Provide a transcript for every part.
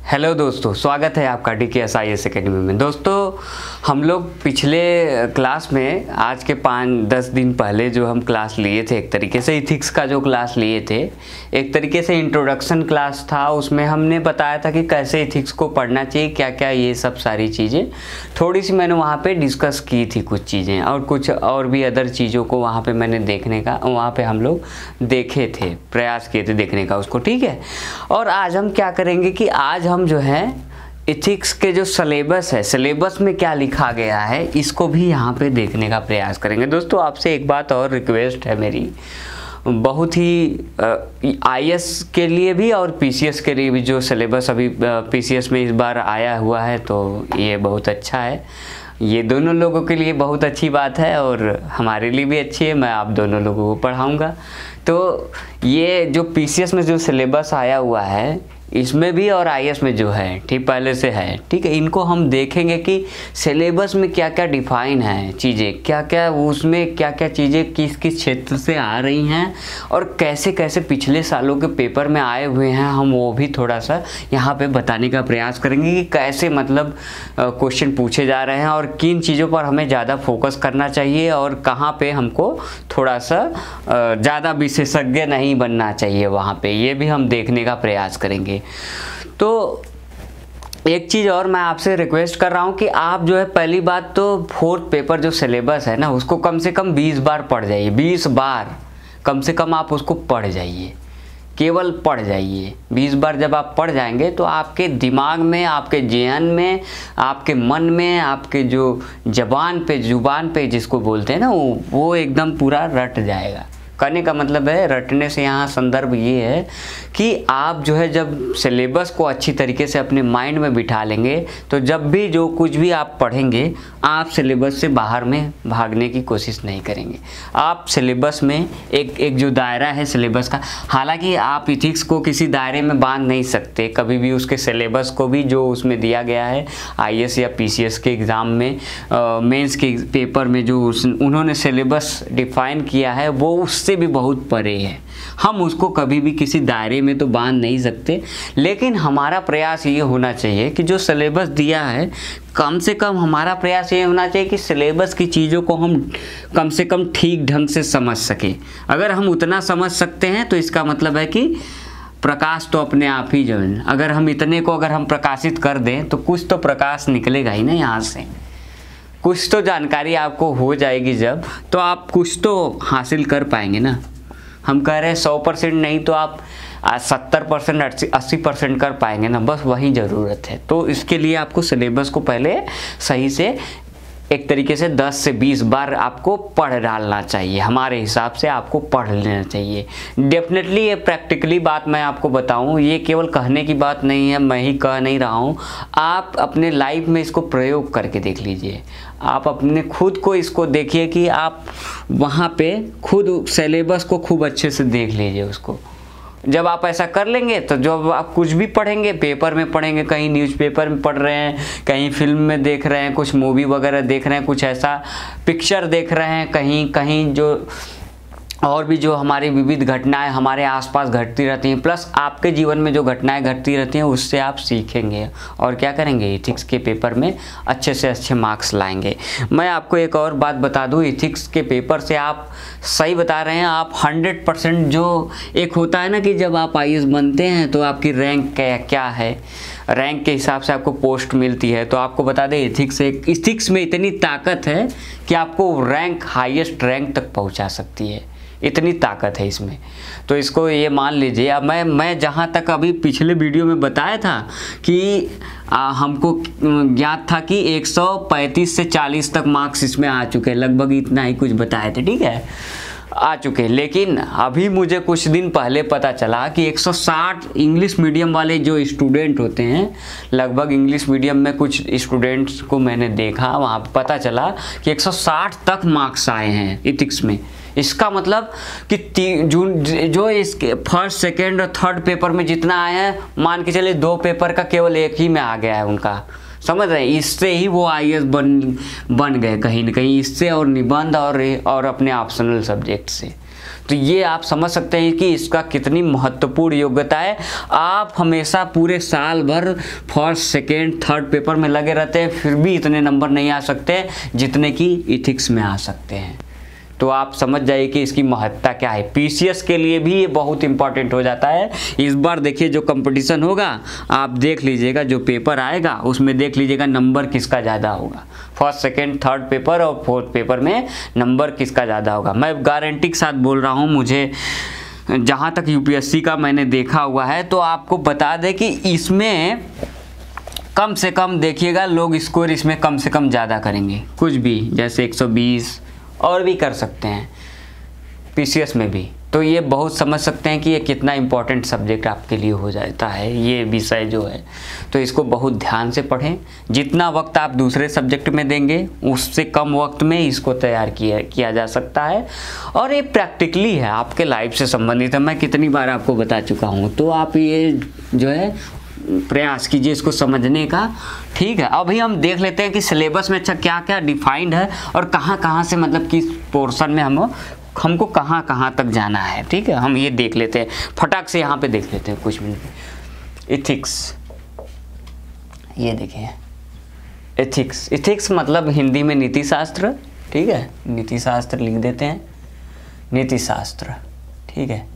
Hello दोस्तों, स्वागत है आपका DKSIS एकेडमी में। दोस्तों, हम लोग पिछले क्लास में आज के 5-10 दिन पहले जो हम क्लास लिए थे, एक तरीके से इथिक्स का जो क्लास लिए थे, एक तरीके से इंट्रोडक्शन क्लास था। उसमें हमने बताया था कि कैसे इथिक्स को पढ़ना चाहिए, क्या क्या ये सब सारी चीज़ें थोड़ी सी मैंने वहाँ पे डिस्कस की थी, कुछ चीज़ें और कुछ और भी अदर चीज़ों को वहाँ पे मैंने देखने का, वहाँ पे हम लोग देखे थे, प्रयास किए थे देखने का उसको, ठीक है। और आज हम क्या करेंगे कि आज हम जो है इथिक्स के जो सिलेबस है, सिलेबस में क्या लिखा गया है, इसको भी यहाँ पे देखने का प्रयास करेंगे। दोस्तों, आपसे एक बात और रिक्वेस्ट है मेरी, बहुत ही IAS के लिए भी और PCS के लिए भी जो सिलेबस अभी PCS में इस बार आया हुआ है, तो ये बहुत अच्छा है। ये दोनों लोगों के लिए बहुत अच्छी बात है और हमारे लिए भी अच्छी है। मैं आप दोनों लोगों को पढ़ाऊँगा। तो ये जो PCS में जो सिलेबस आया हुआ है, इसमें भी और IAS में जो है, ठीक पहले से है, ठीक है। इनको हम देखेंगे कि सिलेबस में क्या क्या डिफाइन है चीज़ें, क्या क्या उसमें क्या क्या चीज़ें किस किस क्षेत्र से आ रही हैं और कैसे कैसे पिछले सालों के पेपर में आए हुए हैं, हम वो भी थोड़ा सा यहाँ पे बताने का प्रयास करेंगे कि कैसे मतलब क्वेश्चन पूछे जा रहे हैं और किन चीज़ों पर हमें ज़्यादा फोकस करना चाहिए और कहाँ पे हमको थोड़ा सा ज़्यादा विशेषज्ञ नहीं बनना चाहिए वहाँ पे, ये भी हम देखने का प्रयास करेंगे। तो एक चीज़ और मैं आपसे रिक्वेस्ट कर रहा हूँ कि आप जो है, पहली बात तो 4th पेपर जो सिलेबस है ना, उसको कम से कम 20 बार पढ़ जाइए। 20 बार कम से कम आप उसको पढ़ जाइए, केवल पढ़ जाइए। 20 बार जब आप पढ़ जाएंगे तो आपके दिमाग में, आपके ज़हन में, आपके मन में, आपके जो जुबान पे जिसको बोलते हैं ना, वो एकदम पूरा रट जाएगा। कहने का मतलब है, रटने से यहाँ संदर्भ ये है कि आप जो है जब सिलेबस को अच्छी तरीके से अपने माइंड में बिठा लेंगे, तो जब भी जो कुछ भी आप पढ़ेंगे, आप सिलेबस से बाहर में भागने की कोशिश नहीं करेंगे। आप सिलेबस में एक जो दायरा है सिलेबस का, हालांकि आप इथिक्स को किसी दायरे में बांध नहीं सकते कभी भी। उसके सिलेबस को भी जो उसमें दिया गया है IAS या PCS के एग्ज़ाम में, मेंस के पेपर में जो उन्होंने सिलेबस डिफाइन किया है, वो उससे भी बहुत परे है। हम उसको कभी भी किसी दायरे में तो बांध नहीं सकते, लेकिन हमारा प्रयास ये होना चाहिए कि जो सिलेबस दिया है, कम से कम हमारा प्रयास ये होना चाहिए कि सिलेबस की चीज़ों को हम कम से कम ठीक ढंग से समझ सकें। अगर हम उतना समझ सकते हैं तो इसका मतलब है कि प्रकाश तो अपने आप ही जो है, अगर हम इतने को अगर हम प्रकाशित कर दें तो कुछ तो प्रकाश निकलेगा ही ना यहाँ से, कुछ तो जानकारी आपको हो जाएगी जब, तो आप कुछ तो हासिल कर पाएंगे ना। हम कह रहे हैं 100% नहीं तो आप 70%, 80% कर पाएंगे ना, बस वही ज़रूरत है। तो इसके लिए आपको सिलेबस को पहले सही से एक तरीके से 10 से 20 बार आपको पढ़ डालना चाहिए। हमारे हिसाब से आपको पढ़ लेना चाहिए। डेफिनेटली ये प्रैक्टिकली बात मैं आपको बताऊं, ये केवल कहने की बात नहीं है, मैं ही कह नहीं रहा हूं। आप अपने लाइफ में इसको प्रयोग करके देख लीजिए। आप अपने खुद को इसको देखिए कि आप वहाँ पे खुद सिलेबस को खूब अच्छे से देख लीजिए उसको। जब आप ऐसा कर लेंगे तो जब आप कुछ भी पढ़ेंगे, पेपर में पढ़ेंगे, कहीं न्यूज़पेपर में पढ़ रहे हैं, कहीं फिल्म में देख रहे हैं, कुछ मूवी वगैरह देख रहे हैं, कुछ ऐसा पिक्चर देख रहे हैं, कहीं कहीं जो और भी जो हमारी विविध घटनाएं हमारे आसपास घटती रहती हैं, प्लस आपके जीवन में जो घटनाएं घटती रहती हैं, उससे आप सीखेंगे और क्या करेंगे, इथिक्स के पेपर में अच्छे से अच्छे मार्क्स लाएंगे। मैं आपको एक और बात बता दूं, इथिक्स के पेपर से आप सही बता रहे हैं, आप 100% जो एक होता है ना कि जब आप IAS बनते हैं तो आपकी रैंक क्या है, रैंक के हिसाब से आपको पोस्ट मिलती है। तो आपको बता दें, इथिक्स में इतनी ताकत है कि आपको रैंक, हाईएस्ट रैंक तक पहुंचा सकती है, इतनी ताकत है इसमें। तो इसको ये मान लीजिए। अब मैं जहाँ तक अभी पिछले वीडियो में बताया था कि हमको ज्ञात था कि 135 से 40 तक मार्क्स इसमें आ चुके हैं, लगभग इतना ही कुछ बताए थे, ठीक है, आ चुके हैं। लेकिन अभी मुझे कुछ दिन पहले पता चला कि 160 इंग्लिश मीडियम वाले जो स्टूडेंट होते हैं, लगभग इंग्लिश मीडियम में कुछ स्टूडेंट्स को मैंने देखा, वहाँ पता चला कि 160 तक मार्क्स आए हैं इथिक्स में। इसका मतलब कि जो इसके फर्स्ट, सेकेंड और थर्ड पेपर में जितना आए हैं, मान के चलिए 2 पेपर का केवल एक ही में आ गया है उनका, समझ रहे हैं। इससे ही वो IAS बन गए कहीं ना कहीं, इससे और निबंध और अपने ऑप्शनल सब्जेक्ट से। तो ये आप समझ सकते हैं कि इसका कितनी महत्वपूर्ण योग्यता है। आप हमेशा पूरे साल भर फर्स्ट सेकेंड थर्ड पेपर में लगे रहते हैं, फिर भी इतने नंबर नहीं आ सकते जितने कि इथिक्स में आ सकते हैं। तो आप समझ जाइए कि इसकी महत्ता क्या है। पीसीएस के लिए भी ये बहुत इंपॉर्टेंट हो जाता है। इस बार देखिए जो कंपटीशन होगा, आप देख लीजिएगा, जो पेपर आएगा उसमें देख लीजिएगा नंबर किसका ज़्यादा होगा। फर्स्ट सेकेंड थर्ड पेपर और फोर्थ पेपर में नंबर किसका ज़्यादा होगा। मैं गारंटी के साथ बोल रहा हूँ, मुझे जहाँ तक यूपीएससी का मैंने देखा हुआ है, तो आपको बता दें कि इसमें कम से कम देखिएगा लोग स्कोर इसमें कम से कम ज़्यादा करेंगे, कुछ भी, जैसे 120 और भी कर सकते हैं पीसीएस में भी। तो ये बहुत समझ सकते हैं कि ये कितना इम्पोर्टेंट सब्जेक्ट आपके लिए हो जाता है ये विषय जो है। तो इसको बहुत ध्यान से पढ़ें। जितना वक्त आप दूसरे सब्जेक्ट में देंगे उससे कम वक्त में इसको तैयार किया जा सकता है। और ये प्रैक्टिकली है, आपके लाइफ से संबंधित है। मैं कितनी बार आपको बता चुका हूँ। तो आप ये जो है प्रयास कीजिए इसको समझने का, ठीक है। अभी हम देख लेते हैं कि सिलेबस में अच्छा क्या क्या डिफाइंड है और कहाँ कहाँ से, मतलब किस पोर्शन में हमको कहाँ कहाँ तक जाना है, ठीक है। हम ये देख लेते हैं, फटाक से यहाँ पे देख लेते हैं कुछ मिनट। इथिक्स, ये देखिए एथिक्स। इथिक्स मतलब हिंदी में नीति शास्त्र, ठीक है। नीति शास्त्र लिख देते हैं, नीति शास्त्र, ठीक है।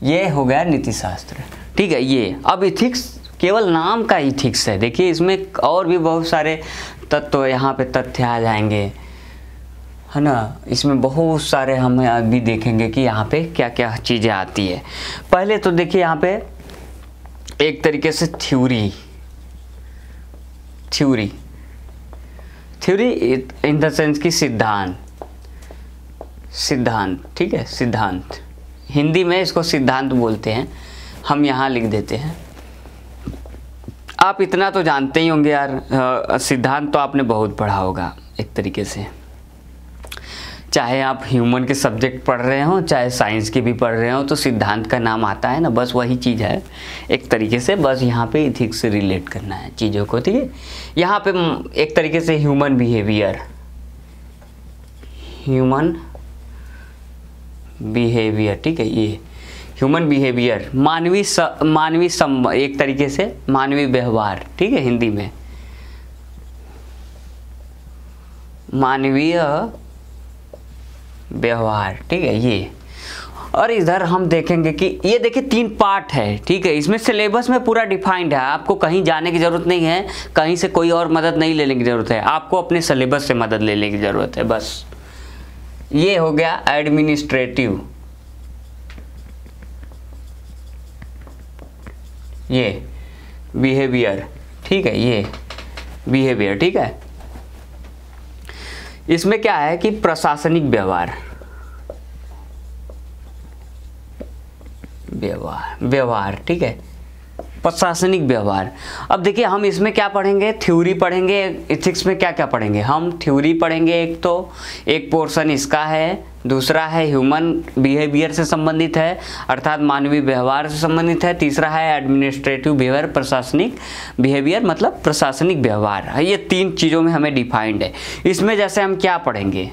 ये हो गया नीति शास्त्र, ठीक है। ये अब इथिक्स केवल नाम का इथिक्स है। देखिए इसमें और भी बहुत सारे तत्व यहाँ पे तथ्य आ जाएंगे, है ना। इसमें बहुत सारे हम अभी देखेंगे कि यहाँ पे क्या क्या चीज़ें आती है। पहले तो देखिए यहाँ पे एक तरीके से थ्योरी इन द सेंस की सिद्धांत, ठीक है। सिद्धांत, हिंदी में इसको सिद्धांत बोलते हैं, हम यहाँ लिख देते हैं। आप इतना तो जानते ही होंगे यार, सिद्धांत तो आपने बहुत पढ़ा होगा एक तरीके से, चाहे आप ह्यूमन के सब्जेक्ट पढ़ रहे हो चाहे साइंस के भी पढ़ रहे हो, तो सिद्धांत का नाम आता है ना, बस वही चीज़ है एक तरीके से। बस यहाँ पे इथिक्स से रिलेट करना है चीज़ों को, ठीक है। यहाँ पे एक तरीके से ह्यूमन बिहेवियर, ठीक है। ये ह्यूमन बिहेवियर, एक तरीके से मानवीय व्यवहार, ठीक है। हिंदी में मानवीय व्यवहार, ठीक है। ये और इधर हम देखेंगे कि ये देखिए 3 पार्ट है, ठीक है। इसमें सिलेबस में पूरा डिफाइंड है, आपको कहीं जाने की ज़रूरत नहीं है, कहीं से कोई और मदद नहीं लेने की ज़रूरत है, आपको अपने सिलेबस से मदद लेने की ज़रूरत है बस। ये हो गया एडमिनिस्ट्रेटिव, ये बिहेवियर, ठीक है। ये बिहेवियर, ठीक है। इसमें क्या है कि प्रशासनिक व्यवहार, ठीक है। प्रशासनिक व्यवहार। अब देखिए हम इसमें क्या पढ़ेंगे, थ्योरी पढ़ेंगे। इथिक्स में क्या क्या पढ़ेंगे हम, थ्योरी पढ़ेंगे। एक पोर्शन इसका है, दूसरा है ह्यूमन बिहेवियर से संबंधित है, अर्थात मानवीय व्यवहार से संबंधित है। तीसरा है एडमिनिस्ट्रेटिव बिहेवियर, प्रशासनिक बिहेवियर मतलब प्रशासनिक व्यवहार। ये 3 चीज़ों में हमें डिफाइंड है। इसमें जैसे हम क्या पढ़ेंगे,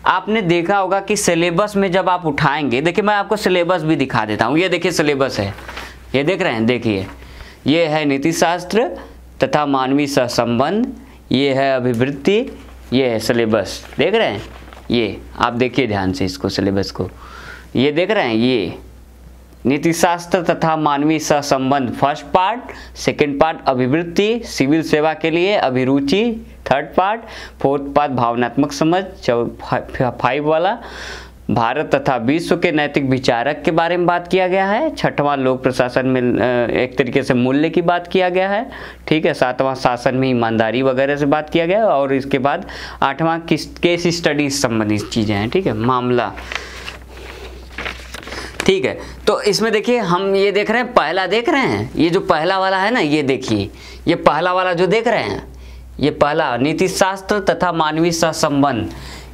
आपने देखा होगा कि सिलेबस में जब आप उठाएंगे, देखिए मैं आपको सिलेबस भी दिखा देता हूँ। ये देखिए सिलेबस है, ये देख रहे हैं, देखिए ये है नीति शास्त्र तथा मानवीय सहसंबंध, ये है अभिवृत्ति, ये है सिलेबस, देख रहे हैं। ये आप देखिए ध्यान से इसको, सिलेबस को, ये देख रहे हैं। ये नीति शास्त्र तथा मानवीय सहसंबंध फर्स्ट पार्ट, सेकंड पार्ट अभिवृत्ति, सिविल सेवा के लिए अभिरुचि थर्ड पार्ट, फोर्थ पार्ट भावनात्मक समझ 5 वाला, भारत तथा विश्व के नैतिक विचारक के बारे में बात किया गया है। 6वां लोक प्रशासन में एक तरीके से मूल्य की बात किया गया है, ठीक है। 7वां शासन में ईमानदारी वगैरह से बात किया गया है। और इसके बाद 8वां केस स्टडीज संबंधित चीज़ें हैं, ठीक है, मामला, ठीक है। तो इसमें देखिए हम ये देख रहे हैं, पहला देख रहे हैं, ये जो पहला वाला है ना, ये देखिए, ये पहला वाला जो देख रहे हैं, ये पहला नीति शास्त्र तथा मानवीय सहसंबंध।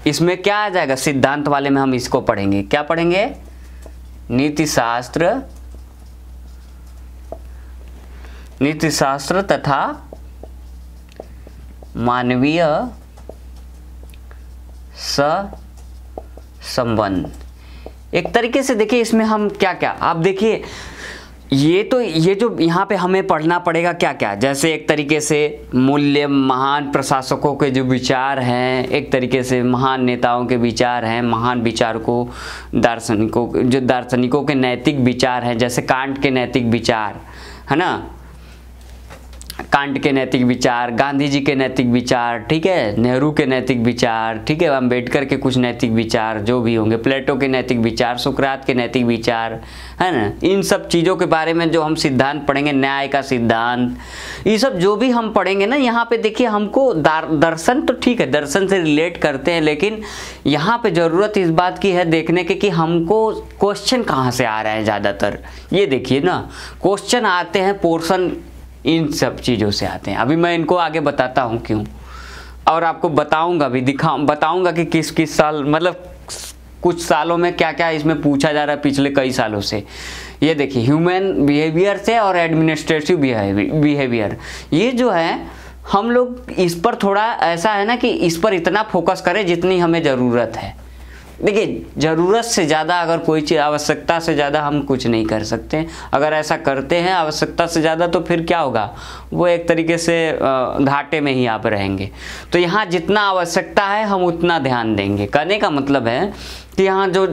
इसमें क्या आ जाएगा, सिद्धांत वाले में हम इसको पढ़ेंगे। क्या पढ़ेंगे, नीति शास्त्र तथा मानवीय सहसंबंध। एक तरीके से देखिए इसमें हम क्या क्या, आप देखिए ये जो यहाँ पे हमें पढ़ना पड़ेगा क्या क्या, जैसे एक तरीके से मूल्य, महान प्रशासकों के जो विचार हैं, एक तरीके से महान नेताओं के विचार हैं, महान विचारकों, दार्शनिकों के नैतिक विचार हैं, जैसे कांट के नैतिक विचार है ना, कांट के नैतिक विचार, गांधी जी के नैतिक विचार, ठीक है, नेहरू के नैतिक विचार, ठीक है, अम्बेडकर के कुछ नैतिक विचार जो भी होंगे, प्लेटो के नैतिक विचार, सुकरात के नैतिक विचार, है ना, इन सब चीज़ों के बारे में जो हम सिद्धांत पढ़ेंगे, न्याय का सिद्धांत, ये सब जो भी हम पढ़ेंगे ना, यहाँ पे देखिए हमको दर्शन तो ठीक है, दर्शन से रिलेट करते हैं, लेकिन यहाँ पे ज़रूरत इस बात की है देखने के कि हमको क्वेश्चन कहाँ से आ रहे हैं ज़्यादातर। ये देखिए ना, क्वेश्चन आते हैं पोर्शन इन सब चीज़ों से आते हैं। अभी मैं इनको आगे बताता हूँ क्यों, और आपको बताऊँगा भी, बताऊँगा कि किस किस साल, मतलब कुछ सालों में क्या क्या इसमें पूछा जा रहा है पिछले कई सालों से। ये देखिए ह्यूमन बिहेवियर से और एडमिनिस्ट्रेटिव बिहेवियर, ये जो है हम लोग इस पर थोड़ा ऐसा है ना कि इस पर इतना फोकस करें जितनी हमें ज़रूरत है। देखिए ज़रूरत से ज़्यादा अगर कोई चीज़, आवश्यकता से ज़्यादा हम कुछ नहीं कर सकते। अगर ऐसा करते हैं आवश्यकता से ज़्यादा तो फिर क्या होगा, वो एक तरीके से घाटे में ही आप रहेंगे। तो यहाँ जितना आवश्यकता है हम उतना ध्यान देंगे। कहने का मतलब है कि यहाँ जो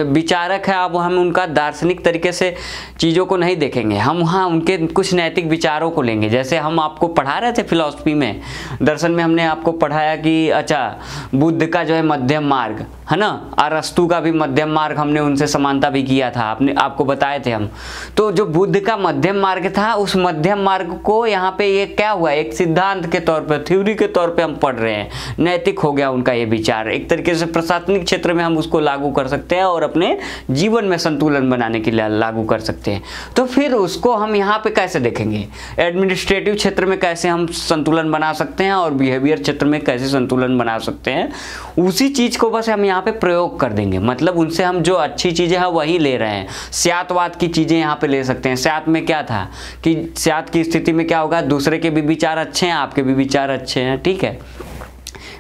विचारक है अब हम उनका दार्शनिक तरीके से चीज़ों को नहीं देखेंगे, हम वहाँ उनके कुछ नैतिक विचारों को लेंगे। जैसे हम आपको पढ़ा रहे थे फिलॉसफी में, दर्शन में हमने आपको पढ़ाया कि अच्छा बुद्ध का जो है मध्यम मार्ग है ना, अरस्तु का भी मध्यम मार्ग, हमने उनसे समानता भी किया था, आपको बताए थे हम। तो जो बुद्ध का मध्यम मार्ग था, उस मध्यम मार्ग को यहाँ पे ये क्या हुआ, एक सिद्धांत के तौर पर, थ्योरी के तौर पर हम पढ़ रहे हैं। नैतिक हो गया उनका ये विचार, एक तरीके से प्रशासनिक क्षेत्र में हम उसको लागू कर सकते हैं और अपने जीवन में संतुलन बनाने के लिए लागू कर सकते हैं। तो फिर उसको हम यहाँ पे कैसे देखेंगे, एडमिनिस्ट्रेटिव क्षेत्र में कैसे हम संतुलन बना सकते हैं और बिहेवियर क्षेत्र में कैसे संतुलन बना सकते हैं, उसी चीज़ को बस हम यहाँ पे प्रयोग कर देंगे। मतलब उनसे हम जो अच्छी चीज़ें हैं वही ले रहे हैं। स्यातवाद की चीज़ें यहाँ पे ले सकते हैं। स्यात में क्या था कि स्यात की स्थिति में क्या होगा, दूसरे के भी विचार अच्छे हैं, आपके भी विचार अच्छे हैं, ठीक है।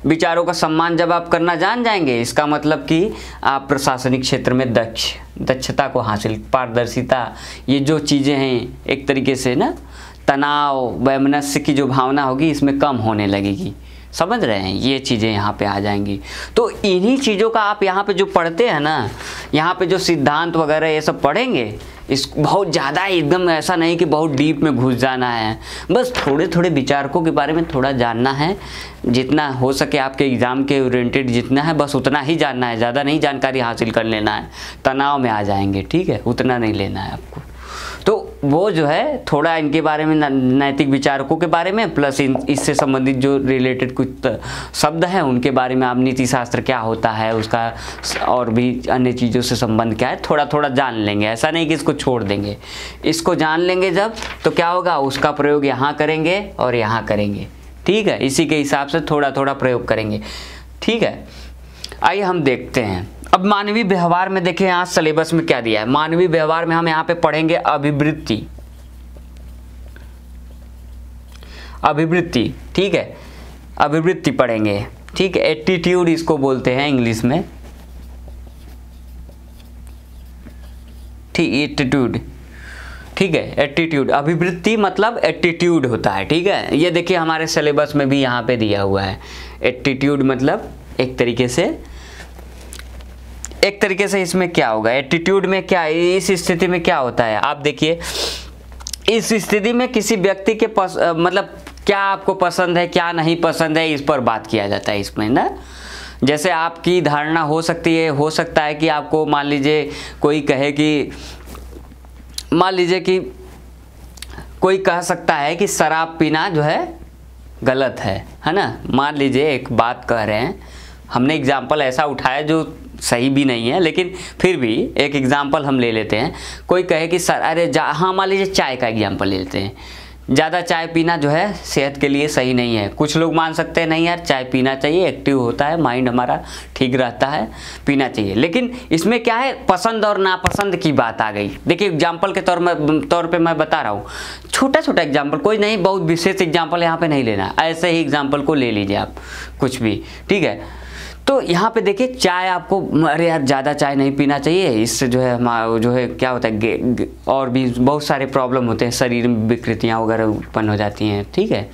विचारों का सम्मान जब आप करना जान जाएंगे, इसका मतलब कि आप प्रशासनिक क्षेत्र में दक्षता को हासिल, पारदर्शिता, ये जो चीज़ें हैं एक तरीके से ना, तनाव, वैमनस्य की जो भावना होगी इसमें कम होने लगेगी। समझ रहे हैं, ये चीज़ें यहाँ पे आ जाएंगी। तो इन्हीं चीज़ों का आप यहाँ पे जो पढ़ते हैं ना, यहाँ पे जो सिद्धांत वगैरह ये सब पढ़ेंगे, इस बहुत ज़्यादा एकदम ऐसा नहीं कि बहुत डीप में घुस जाना है, बस थोड़े थोड़े विचारकों के बारे में थोड़ा जानना है। जितना हो सके आपके एग्ज़ाम के ओरिएंटेड जितना है बस उतना ही जानना है, ज़्यादा नहीं जानकारी हासिल कर लेना है, तनाव में आ जाएंगे, ठीक है, उतना नहीं लेना है आपको। तो वो जो है थोड़ा इनके बारे में, नैतिक विचारकों के बारे में, प्लस इससे संबंधित जो रिलेटेड कुछ शब्द हैं उनके बारे में, आप नीति शास्त्र क्या होता है उसका और भी अन्य चीज़ों से संबंध क्या है, थोड़ा थोड़ा जान लेंगे। ऐसा नहीं कि इसको छोड़ देंगे, इसको जान लेंगे जब तो क्या होगा, उसका प्रयोग यहाँ करेंगे और यहाँ करेंगे, ठीक है। इसी के हिसाब से थोड़ा थोड़ा प्रयोग करेंगे, ठीक है। आइए हम देखते हैं अब मानवीय व्यवहार में। देखिए यहाँ सिलेबस में क्या दिया है, मानवीय व्यवहार में हम यहाँ पे पढ़ेंगे अभिवृत्ति, अभिवृत्ति, ठीक है, अभिवृत्ति पढ़ेंगे, ठीक है। एटीट्यूड इसको बोलते हैं इंग्लिश में, ठीक, एटीट्यूड, ठीक है, एटीट्यूड, अभिवृत्ति मतलब एटीट्यूड होता है, ठीक है। ये देखिए हमारे सिलेबस में भी यहाँ पे दिया हुआ है, एटीट्यूड मतलब एक तरीके से इसमें क्या होगा, एटीट्यूड में क्या, इस स्थिति में क्या होता है, आप देखिए इस स्थिति में किसी व्यक्ति के मतलब क्या आपको पसंद है क्या नहीं पसंद है, इस पर बात किया जाता है इसमें ना। जैसे आपकी धारणा हो सकती है, हो सकता है कि आपको मान लीजिए कोई कहे कि, मान लीजिए कि कोई कह सकता है कि शराब पीना जो है गलत है ना। मान लीजिए एक बात कह रहे हैं, हमने एग्जाम्पल ऐसा उठाया जो सही भी नहीं है, लेकिन फिर भी एक एग्जाम्पल हम ले लेते हैं। कोई कहे कि सर अरे हाँ, मान लीजिए चाय का एग्जाम्पल ले लेते हैं, ज़्यादा चाय पीना जो है सेहत के लिए सही नहीं है। कुछ लोग मान सकते हैं नहीं यार चाय पीना चाहिए, एक्टिव होता है, माइंड हमारा ठीक रहता है, पीना चाहिए। लेकिन इसमें क्या है, पसंद और नापसंद की बात आ गई। देखिए एग्जाम्पल के तौर पे मैं बता रहा हूँ, छोटा छोटा एग्जाम्पल, कोई नहीं बहुत विशेष एग्जाम्पल यहाँ पे नहीं लेना, ऐसे ही एग्जाम्पल को ले लीजिए आप कुछ भी, ठीक है। तो यहाँ पे देखिए चाय आपको, अरे यार ज़्यादा चाय नहीं पीना चाहिए, इससे जो है हमारा जो है क्या होता है और भी बहुत सारे प्रॉब्लम होते हैं, शरीर में विकृतियाँ वगैरह उत्पन्न हो जाती हैं, ठीक है,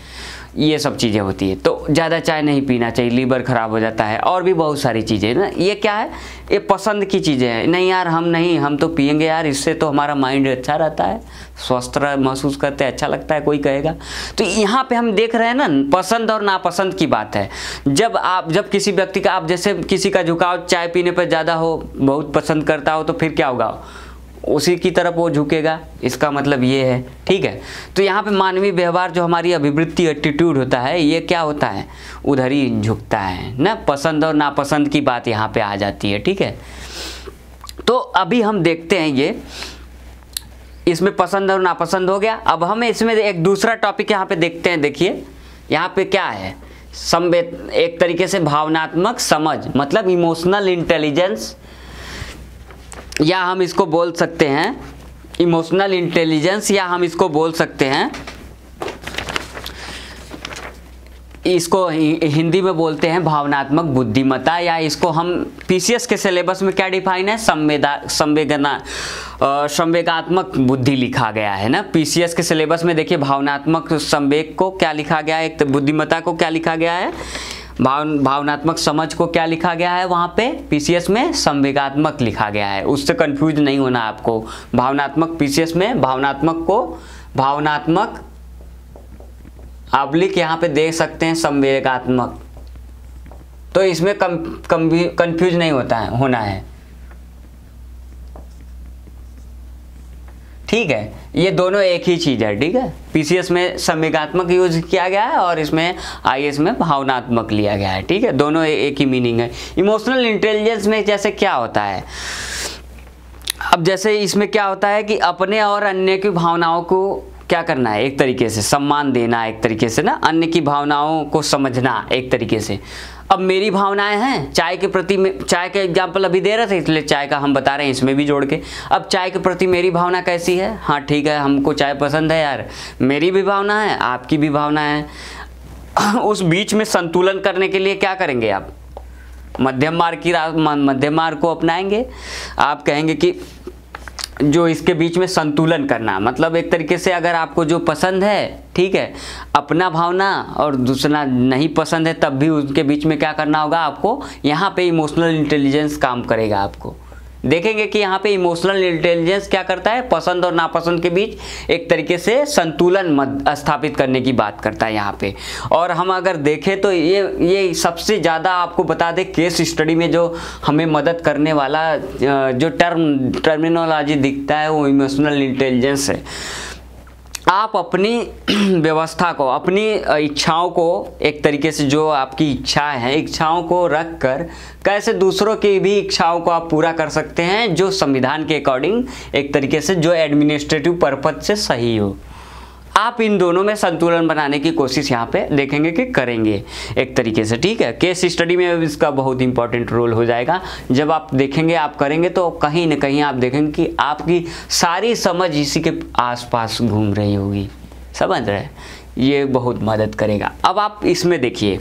ये सब चीज़ें होती है। तो ज़्यादा चाय नहीं पीना चाहिए, लीवर ख़राब हो जाता है और भी बहुत सारी चीज़ें ना। ये क्या है, ये पसंद की चीज़ें हैं, नहीं यार हम तो पियेंगे यार, इससे तो हमारा माइंड अच्छा रहता है, स्वस्थ महसूस करते हैं, अच्छा लगता है, कोई कहेगा। तो यहाँ पे हम देख रहे हैं ना, पसंद और नापसंद की बात है। जब किसी व्यक्ति का, आप जैसे किसी का झुकाव चाय पीने पर ज़्यादा हो, बहुत पसंद करता हो, तो फिर क्या होगा, उसी की तरफ वो झुकेगा, इसका मतलब ये है, ठीक है। तो यहाँ पे मानवीय व्यवहार, जो हमारी अभिवृत्ति एटीट्यूड होता है, ये क्या होता है, उधर ही झुकता है ना। पसंद और नापसंद की बात यहाँ पे आ जाती है, ठीक है। तो अभी हम देखते हैं, ये इसमें पसंद और नापसंद हो गया। अब हम इसमें एक दूसरा टॉपिक यहाँ पे देखते हैं। देखिए यहाँ पे क्या है, एक तरीके से भावनात्मक समझ, मतलब इमोशनल इंटेलिजेंस, या हम इसको बोल सकते हैं इमोशनल इंटेलिजेंस, या हम इसको बोल सकते हैं, इसको हिंदी में बोलते हैं भावनात्मक बुद्धिमत्ता, या इसको हम पीसीएस के सिलेबस में क्या डिफाइन है, संवेगात्मक बुद्धि लिखा गया है ना। पीसीएस के सिलेबस में देखिए भावनात्मक संवेग को क्या लिखा गया है, एक बुद्धिमत्ता को क्या लिखा गया है, भावनात्मक समझ को क्या लिखा गया है, वहाँ पे पीसीएस में संवेगात्मक लिखा गया है। उससे कंफ्यूज नहीं होना आपको। भावनात्मक पीसीएस में भावनात्मक को भावनात्मक ऑब्लिक यहाँ पे देख सकते हैं संवेगात्मक, तो इसमें कंफ्यूज नहीं होना है, ठीक है। ये दोनों एक ही चीज़ है, ठीक है। पीसीएस में संवेगात्मक यूज किया गया है और इसमें आईएएस में भावनात्मक लिया गया है, ठीक है। दोनों एक ही मीनिंग है। इमोशनल इंटेलिजेंस में जैसे क्या होता है, अब जैसे इसमें क्या होता है कि अपने और अन्य की भावनाओं को क्या करना है, एक तरीके से सम्मान देना, एक तरीके से ना, अन्य की भावनाओं को समझना एक तरीके से। अब मेरी भावनाएं हैं चाय के प्रति, चाय के एग्जाम्पल अभी दे रहे थे, इसलिए चाय का हम बता रहे हैं इसमें भी जोड़ के। अब चाय के प्रति मेरी भावना कैसी है, हाँ ठीक है, हमको चाय पसंद है यार, मेरी भी भावना है, आपकी भी भावना है। उस बीच में संतुलन करने के लिए क्या करेंगे आप, मध्यम मार्ग को अपनाएंगे। आप कहेंगे कि जो इसके बीच में संतुलन करना, मतलब एक तरीके से अगर आपको जो पसंद है, ठीक है, अपना भावना, और दूसरा नहीं पसंद है, तब भी उनके बीच में क्या करना होगा आपको, यहाँ पे इमोशनल इंटेलिजेंस काम करेगा। आपको देखेंगे कि यहाँ पे इमोशनल इंटेलिजेंस क्या करता है, पसंद और नापसंद के बीच एक तरीके से संतुलन स्थापित करने की बात करता है यहाँ पे। और हम अगर देखें तो ये सबसे ज़्यादा आपको बता दें, केस स्टडी में जो हमें मदद करने वाला जो टर्मिनोलॉजी दिखता है, वो इमोशनल इंटेलिजेंस है। आप अपनी व्यवस्था को, अपनी इच्छाओं को, एक तरीके से जो आपकी इच्छाएं हैं, इच्छाओं को रख कर कैसे दूसरों की भी इच्छाओं को आप पूरा कर सकते हैं, जो संविधान के अकॉर्डिंग, एक तरीके से जो एडमिनिस्ट्रेटिव पर्पज से सही हो। आप इन दोनों में संतुलन बनाने की कोशिश यहाँ पे देखेंगे कि करेंगे एक तरीके से, ठीक है। केस स्टडी में इसका बहुत इंपॉर्टेंट रोल हो जाएगा। जब आप देखेंगे, आप करेंगे, तो कहीं ना कहीं आप देखेंगे कि आपकी सारी समझ इसी के आसपास घूम रही होगी, समझ रहे हैं, ये बहुत मदद करेगा। अब आप इसमें देखिए,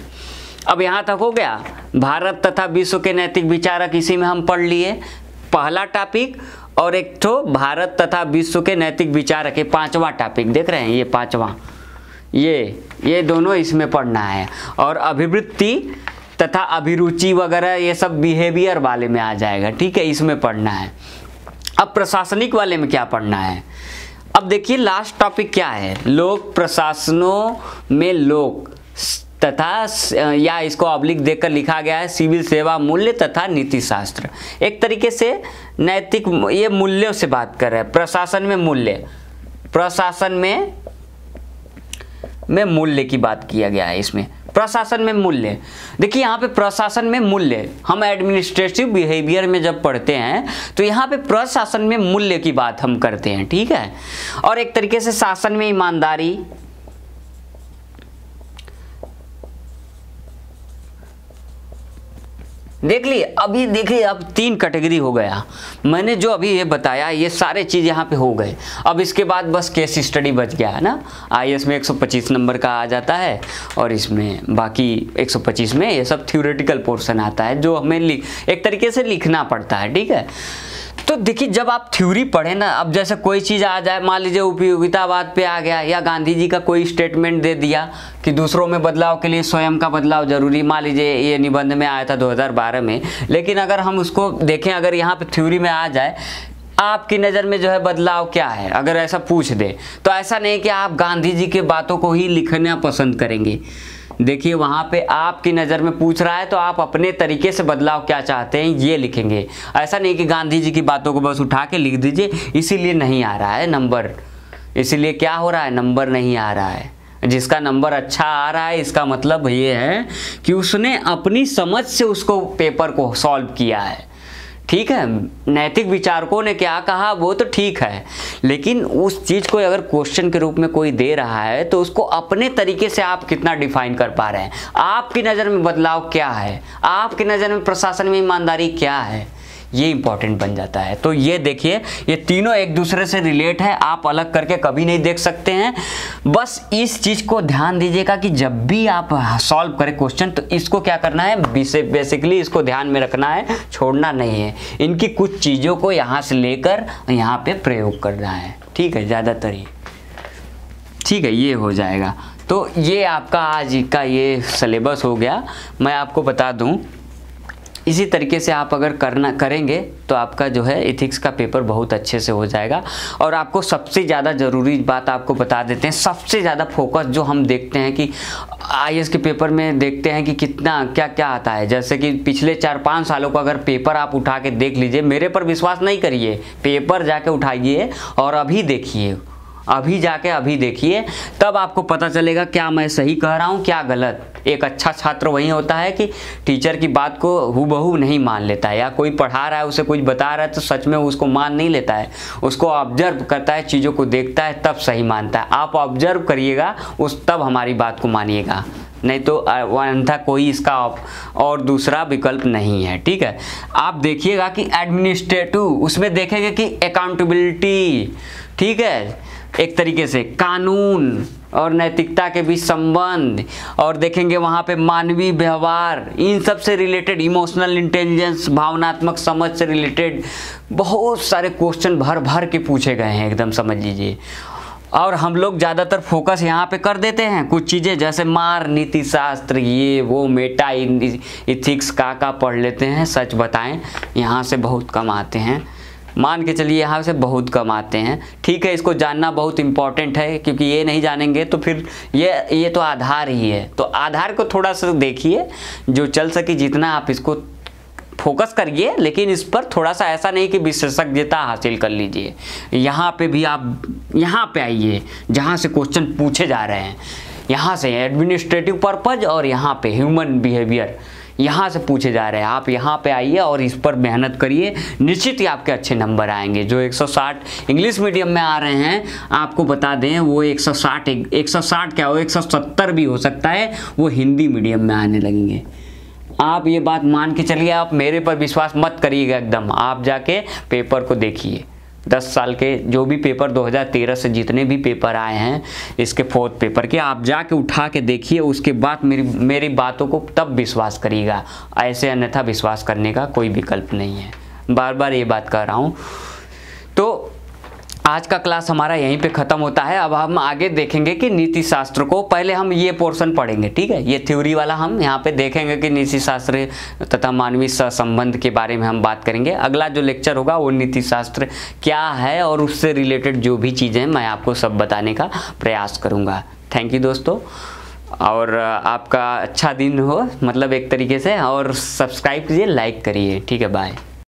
अब यहाँ तक हो गया भारत तथा विश्व के नैतिक विचारक, इसी में हम पढ़ लिए पहला टॉपिक, और एक तो भारत तथा विश्व के नैतिक विचारक है, पांचवा टॉपिक देख रहे हैं, ये पांचवा, ये दोनों इसमें पढ़ना है। और अभिवृत्ति तथा अभिरुचि वगैरह ये सब बिहेवियर वाले में आ जाएगा, ठीक है, इसमें पढ़ना है। अब प्रशासनिक वाले में क्या पढ़ना है, अब देखिए लास्ट टॉपिक क्या है, लोक प्रशासनों में लोक तथा, या इसको ऑब्लिक देकर लिखा गया है, सिविल सेवा मूल्य तथा नीति शास्त्र। एक तरीके से नैतिक, ये मूल्यों से बात कर रहे हैं। प्रशासन में मूल्य, प्रशासन में मूल्य की बात किया गया है इसमें। प्रशासन में मूल्य, देखिए यहाँ पे प्रशासन में मूल्य, हम एडमिनिस्ट्रेटिव बिहेवियर में जब पढ़ते हैं तो यहाँ पे प्रशासन में मूल्य की बात हम करते हैं, ठीक है। और एक तरीके से शासन में ईमानदारी, देख लिए। अभी देखिए अब 3 कैटेगरी हो गया। मैंने जो अभी ये बताया ये सारे चीज़ यहाँ पे हो गए। अब इसके बाद बस केस स्टडी बच गया है ना। आईएएस में 125 नंबर का आ जाता है और इसमें बाकी 125 में ये सब थ्योरेटिकल पोर्शन आता है जो हमें एक तरीके से लिखना पड़ता है, ठीक है। तो देखिए जब आप थ्योरी पढ़े ना, अब जैसे कोई चीज़ आ जाए, मान लीजिए उपयोगितावाद पे आ गया या गांधी जी का कोई स्टेटमेंट दे दिया कि दूसरों में बदलाव के लिए स्वयं का बदलाव जरूरी, मान लीजिए ये निबंध में आया था 2012 में, लेकिन अगर हम उसको देखें, अगर यहाँ पे थ्योरी में आ जाए आपकी नज़र में जो है बदलाव क्या है, अगर ऐसा पूछ दे तो ऐसा नहीं कि आप गांधी जी के बातों को ही लिखना पसंद करेंगे। देखिए वहाँ पे आपकी नज़र में पूछ रहा है तो आप अपने तरीके से बदलाव क्या चाहते हैं ये लिखेंगे। ऐसा नहीं कि गांधी जी की बातों को बस उठा के लिख दीजिए, इसीलिए नहीं आ रहा है नंबर। इसीलिए क्या हो रहा है, नंबर नहीं आ रहा है। जिसका नंबर अच्छा आ रहा है इसका मतलब ये है कि उसने अपनी समझ से उसको पेपर को सॉल्व किया है, ठीक है। नैतिक विचारकों ने क्या कहा वो तो ठीक है, लेकिन उस चीज़ को अगर क्वेश्चन के रूप में कोई दे रहा है तो उसको अपने तरीके से आप कितना डिफाइन कर पा रहे हैं। आपकी नज़र में बदलाव क्या है, आपकी नज़र में प्रशासन में ईमानदारी क्या है, ये इंपॉर्टेंट बन जाता है। तो ये देखिए ये तीनों एक दूसरे से रिलेट है, आप अलग करके कभी नहीं देख सकते हैं। बस इस चीज़ को ध्यान दीजिएगा कि जब भी आप सॉल्व करें क्वेश्चन तो इसको क्या करना है, बेसिकली इसको ध्यान में रखना है, छोड़ना नहीं है। इनकी कुछ चीज़ों को यहाँ से लेकर यहाँ पे प्रयोग करना है, ठीक है, ज़्यादातर ही, ठीक है। ये हो जाएगा। तो ये आपका आज का ये सिलेबस हो गया। मैं आपको बता दूँ इसी तरीके से आप अगर करेंगे तो आपका जो है एथिक्स का पेपर बहुत अच्छे से हो जाएगा। और आपको सबसे ज़्यादा ज़रूरी बात आपको बता देते हैं, सबसे ज़्यादा फोकस जो हम देखते हैं कि आईएएस के पेपर में देखते हैं कि कितना क्या क्या आता है। जैसे कि पिछले 4-5 सालों का अगर पेपर आप उठा के देख लीजिए, मेरे पर विश्वास नहीं करिए, पेपर जाके उठाइए और अभी देखिए, अभी जाके अभी देखिए, तब आपको पता चलेगा क्या मैं सही कह रहा हूँ क्या गलत। एक अच्छा छात्र वही होता है कि टीचर की बात को हूबहू नहीं मान लेता है, या कोई पढ़ा रहा है उसे कुछ बता रहा है तो सच में उसको मान नहीं लेता है, उसको ऑब्जर्व करता है, चीज़ों को देखता है तब सही मानता है। आप ऑब्जर्व करिएगा तब हमारी बात को मानिएगा, नहीं तो अन्यथा कोई इसका और दूसरा विकल्प नहीं है, ठीक है। आप देखिएगा कि एडमिनिस्ट्रेटिव उसमें देखेंगे कि अकाउंटेबिलिटी, ठीक है, एक तरीके से कानून और नैतिकता के बीच संबंध, और देखेंगे वहाँ पे मानवीय व्यवहार, इन सब से रिलेटेड, इमोशनल इंटेलिजेंस, भावनात्मक समझ से रिलेटेड बहुत सारे क्वेश्चन भर भर के पूछे गए हैं, एकदम समझ लीजिए। और हम लोग ज़्यादातर फोकस यहाँ पे कर देते हैं कुछ चीज़ें, जैसे मार नीति शास्त्र, ये वो मेटा इथिक्स का पढ़ लेते हैं। सच बताएं यहाँ से बहुत कम आते हैं, मान के चलिए यहाँ से बहुत कम आते हैं, ठीक है। इसको जानना बहुत इम्पॉर्टेंट है, क्योंकि ये नहीं जानेंगे तो फिर ये तो आधार ही है। तो आधार को थोड़ा सा देखिए, जो चल सके जितना आप इसको फोकस करिए, लेकिन इस पर थोड़ा सा ऐसा नहीं कि विशेषज्ञता हासिल कर लीजिए। यहाँ पे भी आप यहाँ पे आइए जहाँ से क्वेश्चन पूछे जा रहे हैं, यहाँ से एडमिनिस्ट्रेटिव पर्पज और यहाँ पे ह्यूमन बिहेवियर यहाँ से पूछे जा रहे हैं। आप यहाँ पे आइए और इस पर मेहनत करिए, निश्चित ही आपके अच्छे नंबर आएंगे। जो 160 इंग्लिश मीडियम में आ रहे हैं, आपको बता दें वो 160 क्या हो, 170 भी हो सकता है, वो हिंदी मीडियम में आने लगेंगे। आप ये बात मान के चलिए, आप मेरे पर विश्वास मत करिएगा एकदम, आप जाके पेपर को देखिए। 10 साल के जो भी पेपर 2013 से जितने भी पेपर आए हैं इसके 4th पेपर के, आप जाके उठा के देखिए, उसके बाद मेरी बातों को तब विश्वास करिएगा। ऐसे अन्यथा विश्वास करने का कोई विकल्प नहीं है, बार बार ये बात कर रहा हूँ। तो आज का क्लास हमारा यहीं पे ख़त्म होता है। अब हम आगे देखेंगे कि नीति शास्त्र को, पहले हम ये पोर्शन पढ़ेंगे, ठीक है। ये थ्योरी वाला हम यहाँ पे देखेंगे कि नीति शास्त्र तथा मानवीय सहसंबंध के बारे में हम बात करेंगे। अगला जो लेक्चर होगा वो नीति शास्त्र क्या है और उससे रिलेटेड जो भी चीज़ें मैं आपको सब बताने का प्रयास करूँगा। थैंक यू दोस्तों, और आपका अच्छा दिन हो, मतलब एक तरीके से, और सब्सक्राइब कीजिए, लाइक करिए, ठीक है, बाय।